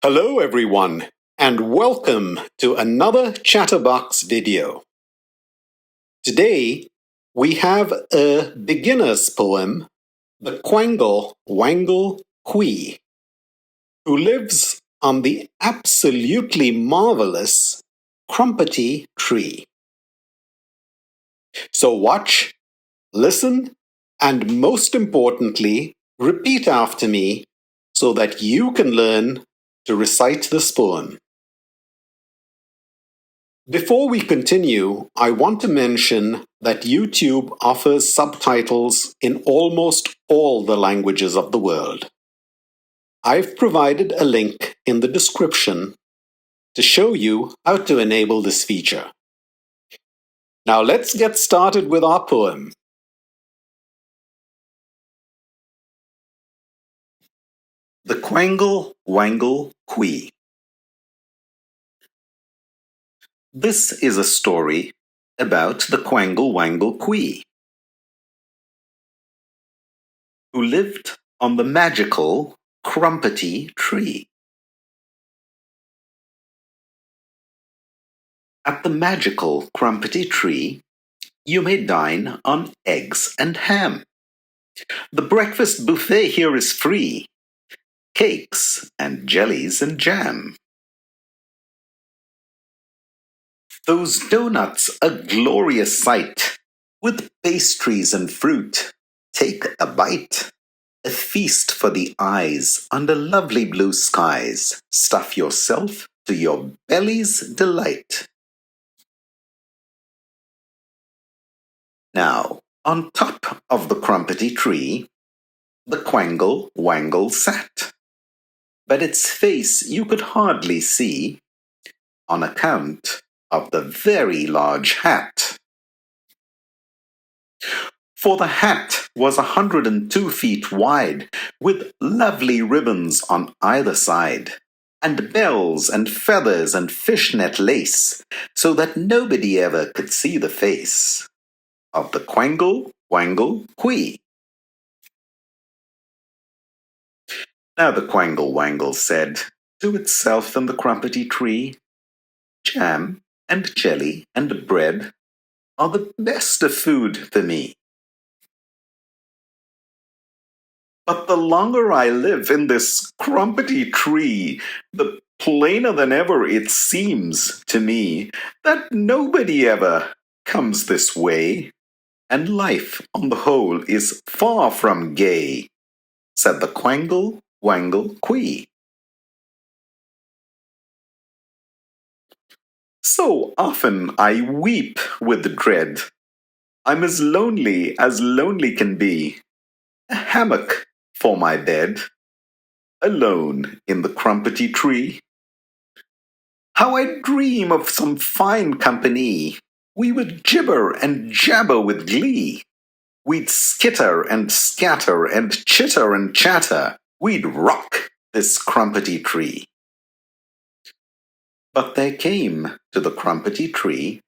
Hello everyone, and welcome to another Chatterbox video. Today, we have a beginner's poem, the Quangle Wangle Quee, who lives on the absolutely marvelous Crumpety tree. So watch, listen, and most importantly, repeat after me so that you can learn to recite this poem. Before we continue, I want to mention that YouTube offers subtitles in almost all the languages of the world. I've provided a link in the description to show you how to enable this feature. Now let's get started with our poem. The Quangle Wangle Quee. This is a story about the Quangle Wangle Quee, who lived on the magical Crumpety tree. At the magical Crumpety tree, you may dine on eggs and ham. The breakfast buffet here is free, cakes and jellies and jam. Those donuts a glorious sight, with pastries and fruit. Take a bite. A feast for the eyes under lovely blue skies. Stuff yourself to your belly's delight. Now, on top of the Crumpety tree, the Quangle Wangle sat, but its face you could hardly see on account of the very large hat. For the hat was 102 feet wide, with lovely ribbons on either side, and bells and feathers and fishnet lace, so that nobody ever could see the face of the Quangle Wangle Quee. Now the Quangle Wangle said to itself in the Crumpety tree, "Jam and jelly and bread are the best of food for me. But the longer I live in this Crumpety tree, the plainer than ever it seems to me that nobody ever comes this way, and life on the whole is far from gay," said the Quangle Wangle Quee. So often I weep with dread. I'm as lonely can be. A hammock for my bed, alone in the Crumpety tree. How I dream of some fine company. We would gibber and jabber with glee. We'd skitter and scatter and chitter and chatter. We'd rock this Crumpety tree. But there came to the Crumpety tree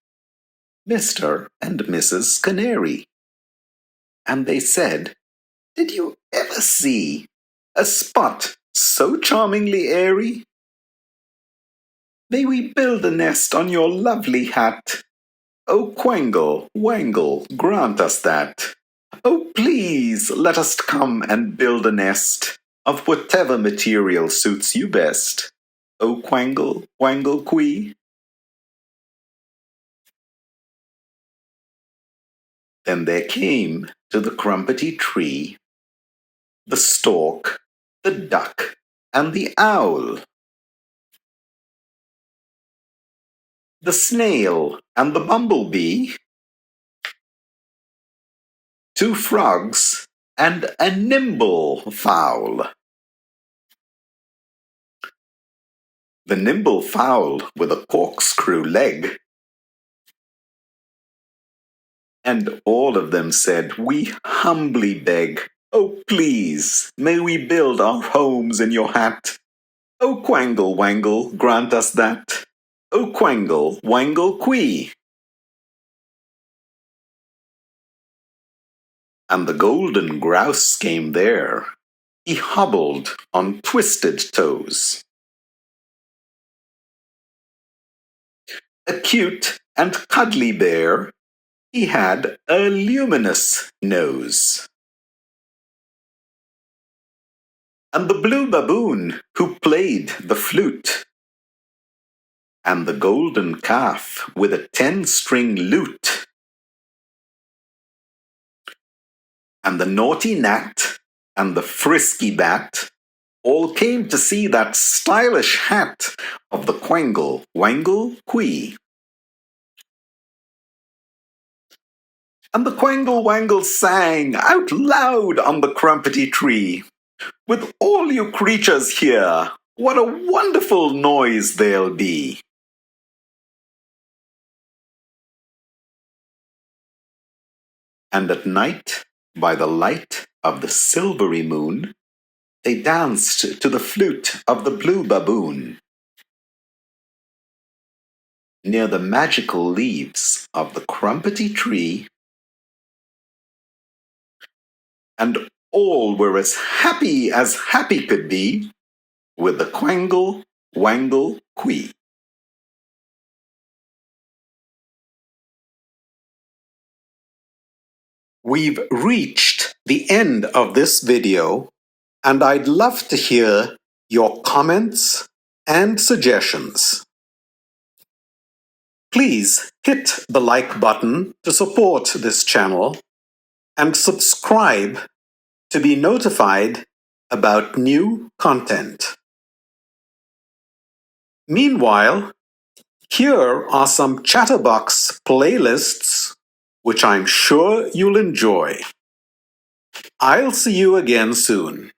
Mr. and Mrs. Canary, and they said, "Did you ever see a spot so charmingly airy? May we build a nest on your lovely hat? Oh, Quangle Wangle, grant us that. Oh, please let us come and build a nest of whatever material suits you best. Oh, Quangle Wangle Quee." Then there came to the Crumpety tree the stork, the duck, and the owl, the snail and the bumblebee, two frogs, and a nimble fowl. The nimble fowl with a corkscrew leg. And all of them said, "We humbly beg, oh please, may we build our homes in your hat? Oh, Quangle Wangle, grant us that. Oh, Quangle Wangle Quee." And the golden grouse came there. He hobbled on twisted toes. a cute and cuddly bear, he had a luminous nose. And the blue baboon who played the flute, and the golden calf with a 10-string lute, and the naughty gnat and the frisky bat all came to see that stylish hat of the Quangle Wangle Quee. And the Quangle Wangle sang out loud on the crumpety tree, "With all you creatures here, what a wonderful noise there'll be!" And at night, by the light of the silvery moon, they danced to the flute of the blue baboon, near the magical leaves of the crumpety tree, and all were as happy could be, with the Quangle Wangle Quee. We've reached the end of this video, and I'd love to hear your comments and suggestions. Please hit the like button to support this channel and subscribe to be notified about new content. Meanwhile, here are some Chatterbox playlists which I'm sure you'll enjoy. I'll see you again soon.